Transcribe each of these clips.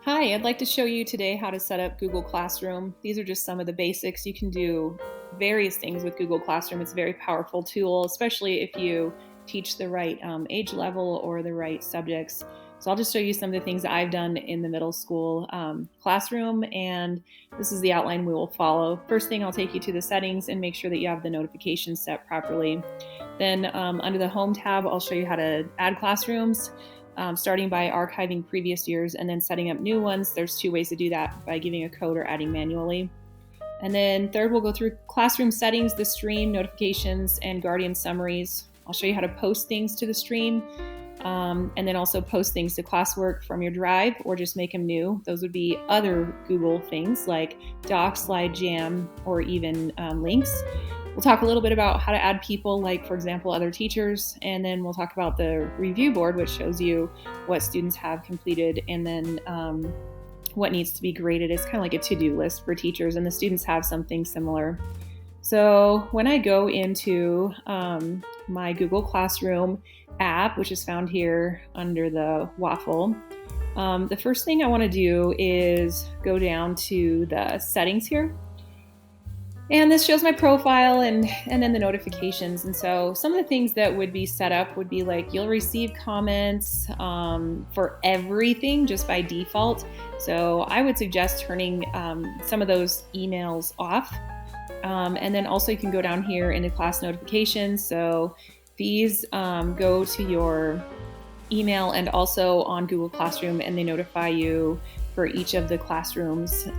Hi, I'd like to show you today how to set up Google Classroom. These are just some of the basics. You can do various things with Google Classroom. It's a very powerful tool, especially if you teach the right age level or the right subjects. So I'll just show you some of the things that I've done in the middle school classroom, and this is the outline we will follow. First thing, I'll take you to the settings and make sure that you have the notifications set properly. Then under the Home tab, I'll show you how to add classrooms. Starting by archiving previous years and then setting up new ones. There's two ways to do that, by giving a code or adding manually. And then third, we'll go through classroom settings, the stream, notifications, and Guardian summaries. I'll show you how to post things to the stream, and then also post things to classwork from your drive or just make them new. Those would be other Google things like Docs, SlideJam, or even links. We'll talk a little bit about how to add people, like, for example, other teachers, and then we'll talk about the review board, which shows you what students have completed and then what needs to be graded. It's kind of like a to-do list for teachers, and the students have something similar. So when I go into my Google Classroom app, which is found here under the waffle, the first thing I want to do is go down to the settings here. And this shows my profile and then the notifications. And so some of the things that would be set up would be like, you'll receive comments for everything just by default. So I would suggest turning some of those emails off. And then also you can go down here into class notifications. So these go to your email and also on Google Classroom, and they notify you for each of the classrooms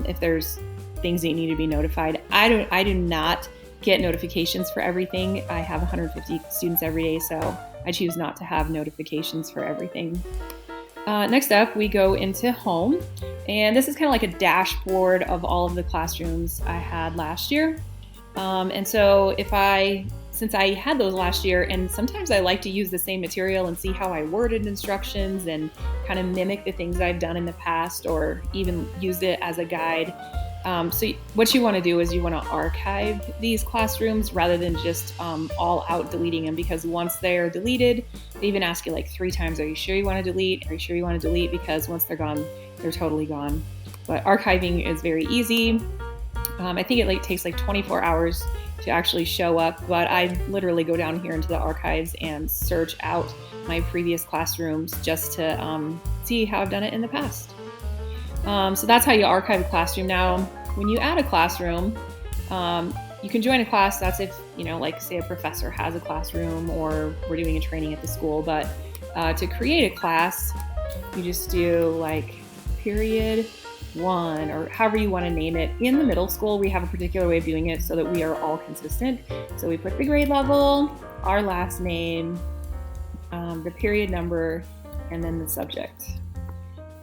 if there's things that need to be notified. I do not get notifications for everything. I have 150 students every day, so I choose not to have notifications for everything. Next up, we go into Home, and this is kind of like a dashboard of all of the classrooms I had last year. And so since I had those last year, and sometimes I like to use the same material and see how I worded instructions and kind of mimic the things I've done in the past, or even use it as a guide. So what you want to do is you want to archive these classrooms rather than just all out deleting them, because once they're deleted, they even ask you like 3 times, are you sure you want to delete? Are you sure you want to delete? Because once they're gone, they're totally gone. But archiving is very easy. I think it takes like 24 hours to actually show up, but I literally go down here into the archives and search out my previous classrooms just to see how I've done it in the past. So that's how you archive a classroom. Now, when you add a classroom, you can join a class. That's if, like say a professor has a classroom or we're doing a training at the school. But to create a class, you just do like period 1 or however you want to name it. In the middle school, we have a particular way of doing it so that we are all consistent. So we put the grade level, our last name, the period number, and then the subject.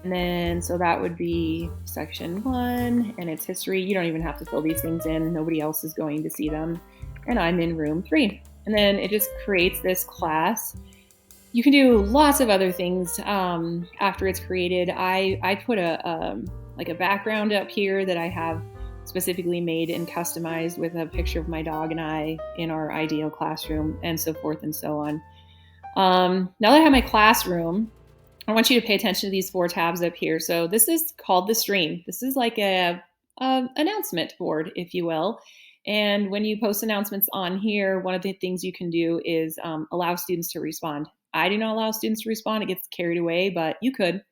And then, so that would be section 1, and it's history. You don't even have to fill these things in. Nobody else is going to see them. And I'm in room 3. And then it just creates this class. You can do lots of other things after it's created. I put a background up here that I have specifically made and customized with a picture of my dog and I in our ideal classroom, and so forth and so on. Now that I have my classroom, I want you to pay attention to these 4 tabs up here. So this is called the stream. This is like a announcement board, if you will. And when you post announcements on here, one of the things you can do is allow students to respond. I do not allow students to respond. It gets carried away, but you could.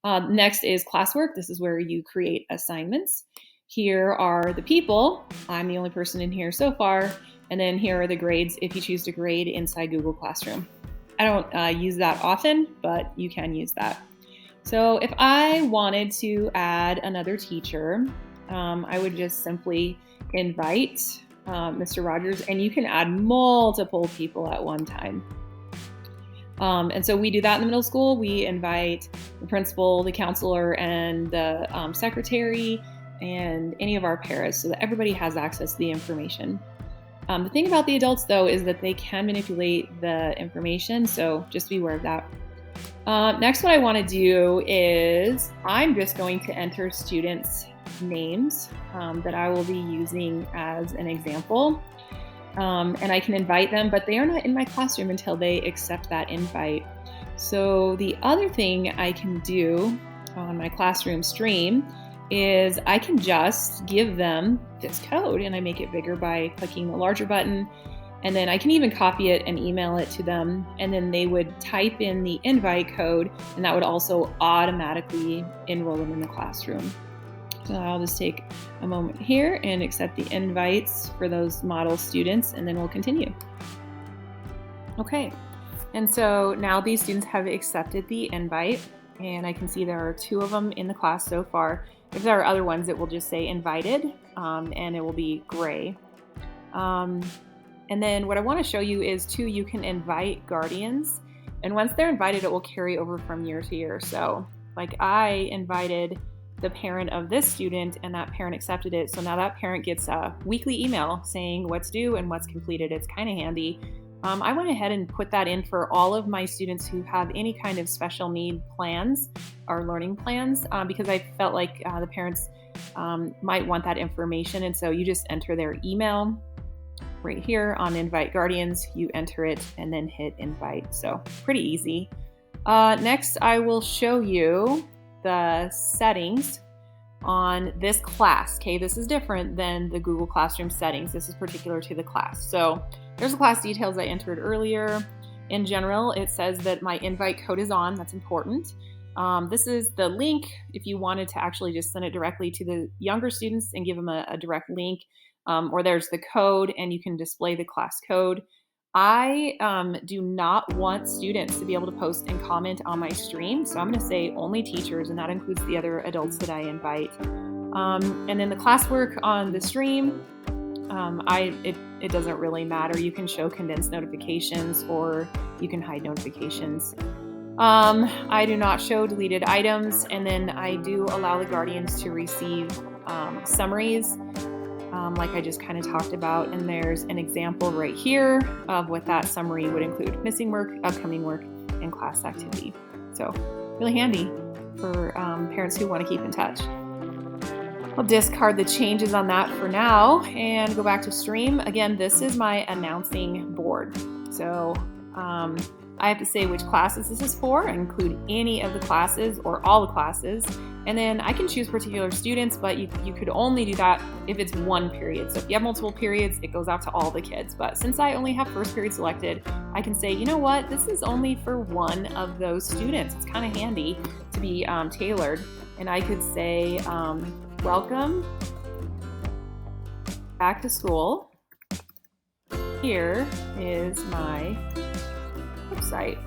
Next is classwork. This is where you create assignments. Here are the people. I'm the only person in here so far. And then here are the grades if you choose to grade inside Google Classroom. I don't use that often, but you can use that. So if I wanted to add another teacher, I would just simply invite Mr. Rogers, and you can add multiple people at one time. And so we do that in the middle school. We invite the principal, the counselor, and the secretary, and any of our paras, so that everybody has access to the information. The thing about the adults, though, is that they can manipulate the information, so just be aware of that. Next, what I want to do is I'm just going to enter students' names that I will be using as an example. And I can invite them, but they are not in my classroom until they accept that invite. So the other thing I can do on my classroom stream is I can just give them this code, and I make it bigger by clicking the larger button. And then I can even copy it and email it to them, and then they would type in the invite code, and that would also automatically enroll them in the classroom. So I'll just take a moment here and accept the invites for those model students, and then we'll continue. Okay, and so now these students have accepted the invite, and I can see there are 2 of them in the class so far. If there are other ones, it will just say invited, and it will be gray. And then what I want to show you is too, you can invite guardians, and once they're invited, it will carry over from year to year. So like I invited the parent of this student, and that parent accepted it. So now that parent gets a weekly email saying what's due and what's completed. It's kind of handy. I went ahead and put that in for all of my students who have any kind of special need plans or learning plans, because I felt like the parents might want that information. And so you just enter their email right here on Invite Guardians, you enter it and then hit invite. So pretty easy. Next, I will show you the settings on this class. Okay, this is different than the Google Classroom settings. This is particular to the class. So there's the class details I entered earlier. In general, it says that my invite code is on. That's important. This is the link if you wanted to actually just send it directly to the younger students and give them a direct link, or there's the code and you can display the class code. I do not want students to be able to post and comment on my stream, so I'm going to say only teachers, and that includes the other adults that I invite. And then the classwork on the stream, it doesn't really matter. You can show condensed notifications or you can hide notifications. I do not show deleted items, and then I do allow the guardians to receive summaries, like I just kind of talked about, and there's an example right here of what that summary would include: missing work, upcoming work, and class activity. So really handy for parents who want to keep in touch. I'll discard the changes on that for now and go back to stream. Again, this is my announcing board. So I have to say which classes this is for. I include any of the classes or all the classes. And then I can choose particular students, but you could only do that if it's one period. So if you have multiple periods, it goes out to all the kids. But since I only have first period selected, I can say, you know what, this is only for one of those students. It's kind of handy to be tailored. And I could say, welcome back to school. Here is my website.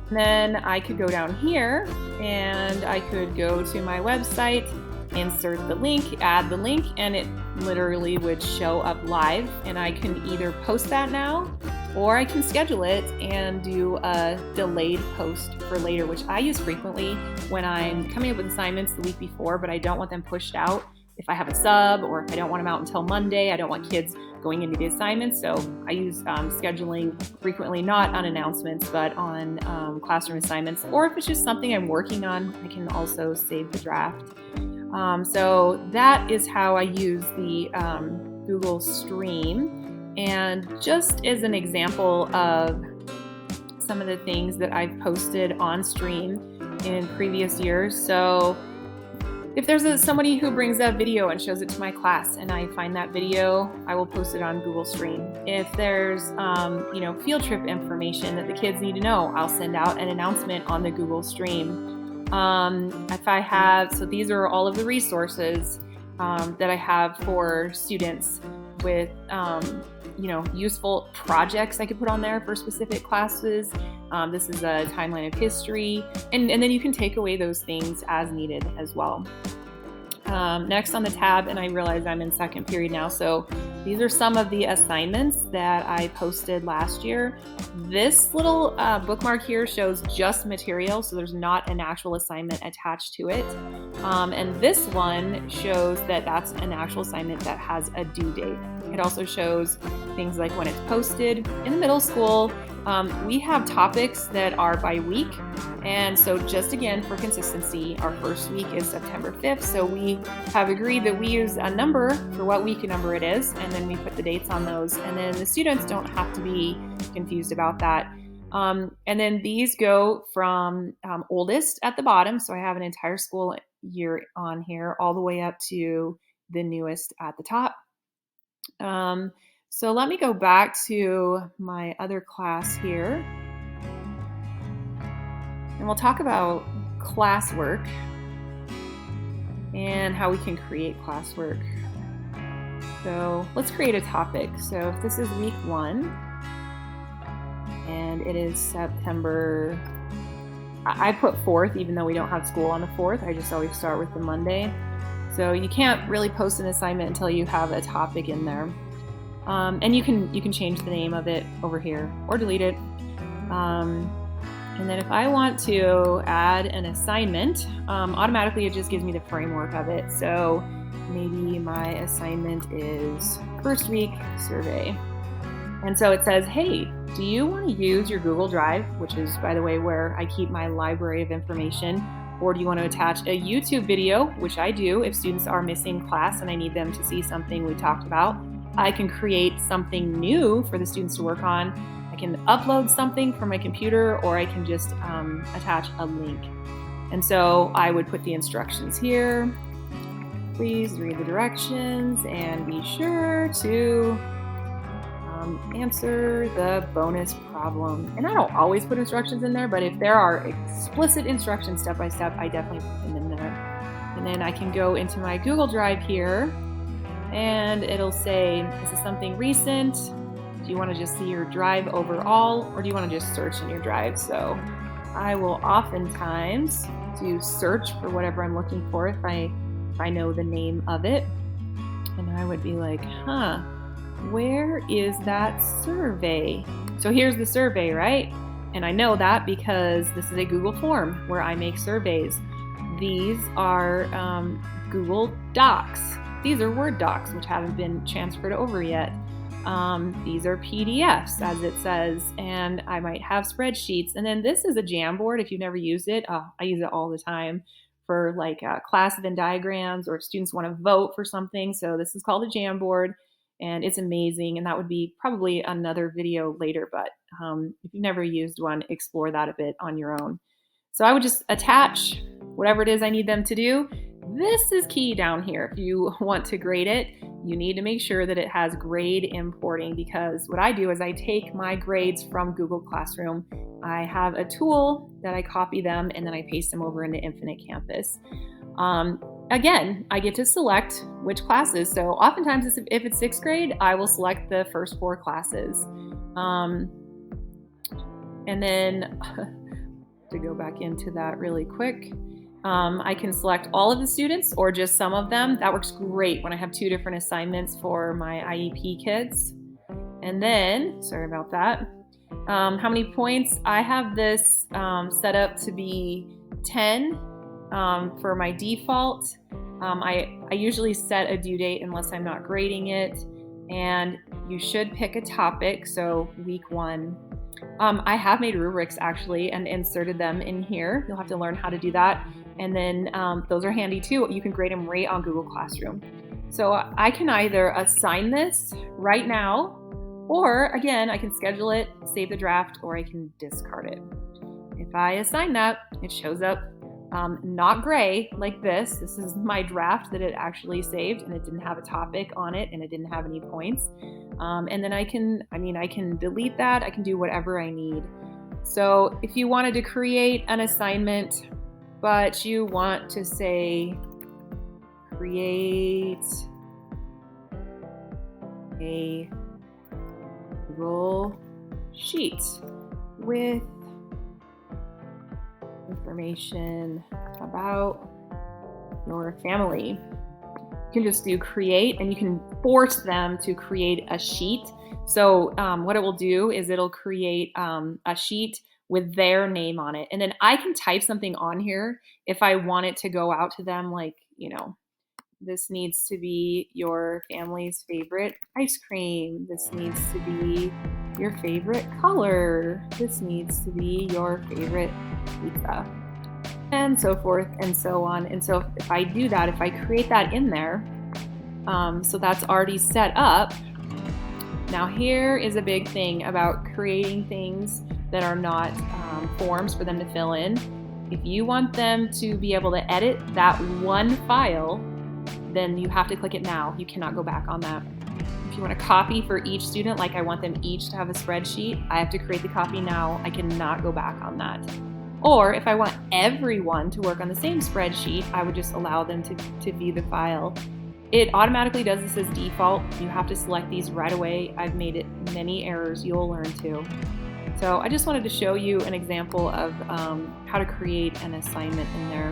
And then I could go down here and I could go to my website, insert the link, add the link, and it literally would show up live. And I can either post that now or I can schedule it and do a delayed post for later, which I use frequently when I'm coming up with assignments the week before, but I don't want them pushed out if I have a sub, or if I don't want them out until Monday. I don't want kids going into the assignments. So I use scheduling frequently, not on announcements, but on classroom assignments. Or if it's just something I'm working on, I can also save the draft. So that is how I use the Google Stream. And just as an example of some of the things that I've posted on stream in previous years. So if there's somebody who brings a video and shows it to my class and I find that video, I will post it on Google Stream. If there's field trip information that the kids need to know, I'll send out an announcement on the Google Stream. If I have, so these are all of the resources that I have for students with useful projects I could put on there for specific classes. This is a timeline of history, and then you can take away those things as needed as well. Next on the tab, and I realize I'm in second period now, so these are some of the assignments that I posted last year. This little bookmark here shows just material, so there's not an actual assignment attached to it. And this one shows that that's an actual assignment that has a due date. It also shows things like when it's posted. In the middle school, we have topics that are by week. And so just again, for consistency, our first week is September 5th. So we have agreed that we use a number for what week number it is, and then we put the dates on those. And then the students don't have to be confused about that. And then these go from oldest at the bottom. So I have an entire school year on here all the way up to the newest at the top. So let me go back to my other class here. And we'll talk about classwork and how we can create classwork. So let's create a topic. So if this is week 1 and it is September, I put 4th even though we don't have school on the 4th. I just always start with the Monday. So you can't really post an assignment until you have a topic in there. And you can change the name of it over here or delete it. And then if I want to add an assignment, automatically it just gives me the framework of it. So maybe my assignment is first week survey. And so it says, hey, do you want to use your Google Drive, which is, by the way, where I keep my library of information, or do you want to attach a YouTube video, which I do if students are missing class and I need them to see something we talked about. I can create something new for the students to work on. I can upload something from my computer, or I can just attach a link. And so I would put the instructions here. Please read the directions and be sure to answer the bonus problem. And I don't always put instructions in there, but if there are explicit instructions step by step, I definitely put them in there. And then I can go into my Google Drive here and it'll say, is this something recent? Do you want to just see your drive overall, or do you want to just search in your drive? So I will oftentimes do search for whatever I'm looking for if I know the name of it. And I would be like, where is that survey? So here's the survey, right? And I know that because this is a Google form where I make surveys. These are Google Docs. These are Word docs, which haven't been transferred over yet. These are PDFs, as it says, and I might have spreadsheets. And then this is a Jamboard. If you've never used it, I use it all the time for like class Venn diagrams, or if students want to vote for something. So this is called a Jamboard, and it's amazing. And that would be probably another video later, but if you've never used one, explore that a bit on your own. So I would just attach whatever it is I need them to do. This is key down here. If you want to grade it, you need to make sure that it has grade importing, because what I do is I take my grades from Google Classroom. I have a tool that I copy them and then I paste them over into Infinite Campus. Again, I get to select which classes. So oftentimes if it's 6th grade, I will select the first 4 classes. And then to go back into that really quick, I can select all of the students or just some of them. That works great when I have 2 different assignments for my IEP kids. And then, sorry about that, how many points? I have this set up to be 10 for my default. I usually set a due date unless I'm not grading it. And you should pick a topic, so week 1. I have made rubrics actually and inserted them in here. You'll have to learn how to do that. And then those are handy too. You can grade them right on Google Classroom. So I can either assign this right now, or again, I can schedule it, save the draft, or I can discard it. If I assign that, it shows up not gray like this. This is my draft that it actually saved, and it didn't have a topic on it, and it didn't have any points. And then I can delete that. I can do whatever I need. So if you wanted to create an assignment, but you want to say, create a Google Sheet with information about your family. You can just do create, and you can force them to create a sheet. So what it will do is it'll create a sheet with their name on it. And then I can type something on here if I want it to go out to them, like, this needs to be your family's favorite ice cream. This needs to be your favorite color. This needs to be your favorite pizza. And so forth and so on. And so if I do that, if I create that in there, so that's already set up. Now here is a big thing about creating things that are not forms for them to fill in. If you want them to be able to edit that one file, then you have to click it now. You cannot go back on that. If you want a copy for each student, like I want them each to have a spreadsheet, I have to create the copy now. I cannot go back on that. Or if I want everyone to work on the same spreadsheet, I would just allow them to view the file. It automatically does this as default. You have to select these right away. I've made it many errors. You'll learn too. So I just wanted to show you an example of how to create an assignment in there.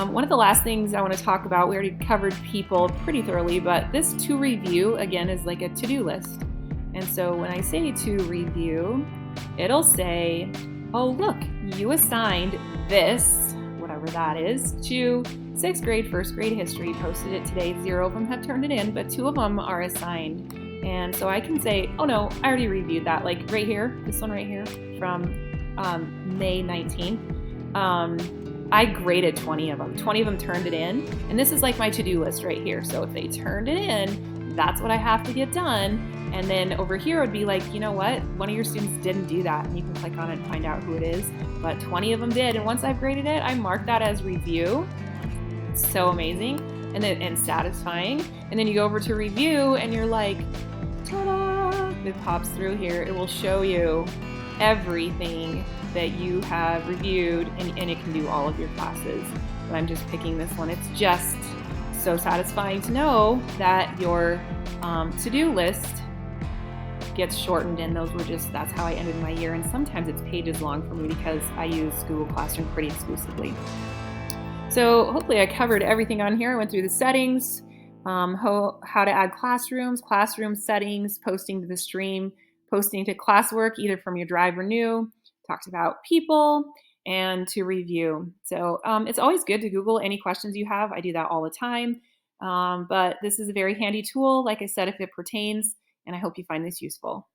One of the last things I want to talk about, we already covered people pretty thoroughly, but this to review, again, is like a to-do list. And so when I say to review, it'll say, oh, look, you assigned this, whatever that is, to 6th grade, 1st grade history, posted it today. 0 of them have turned it in, but 2 of them are assigned. And so I can say, oh no, I already reviewed that, like right here, this one right here from May 19th. I graded 20 of them. 20 of them turned it in. And this is like my to-do list right here. So if they turned it in, that's what I have to get done. And then over here would be like, you know what? One of your students didn't do that. And you can click on it and find out who it is. But 20 of them did. And once I've graded it, I mark that as review. It's so amazing and satisfying. And then you go over to review and you're like, ta-da! It pops through here. It will show you everything that you have reviewed, and it can do all of your classes. But I'm just picking this one. It's just so satisfying to know that your to-do list gets shortened, and that's how I ended my year. And sometimes it's pages long for me because I use Google Classroom pretty exclusively. So hopefully I covered everything on here. I went through the settings, how to add classrooms, classroom settings, posting to the stream, posting to classwork, either from your Drive or New, talked about people, and to review. So it's always good to Google any questions you have. I do that all the time. But this is a very handy tool, like I said, if it pertains, and I hope you find this useful.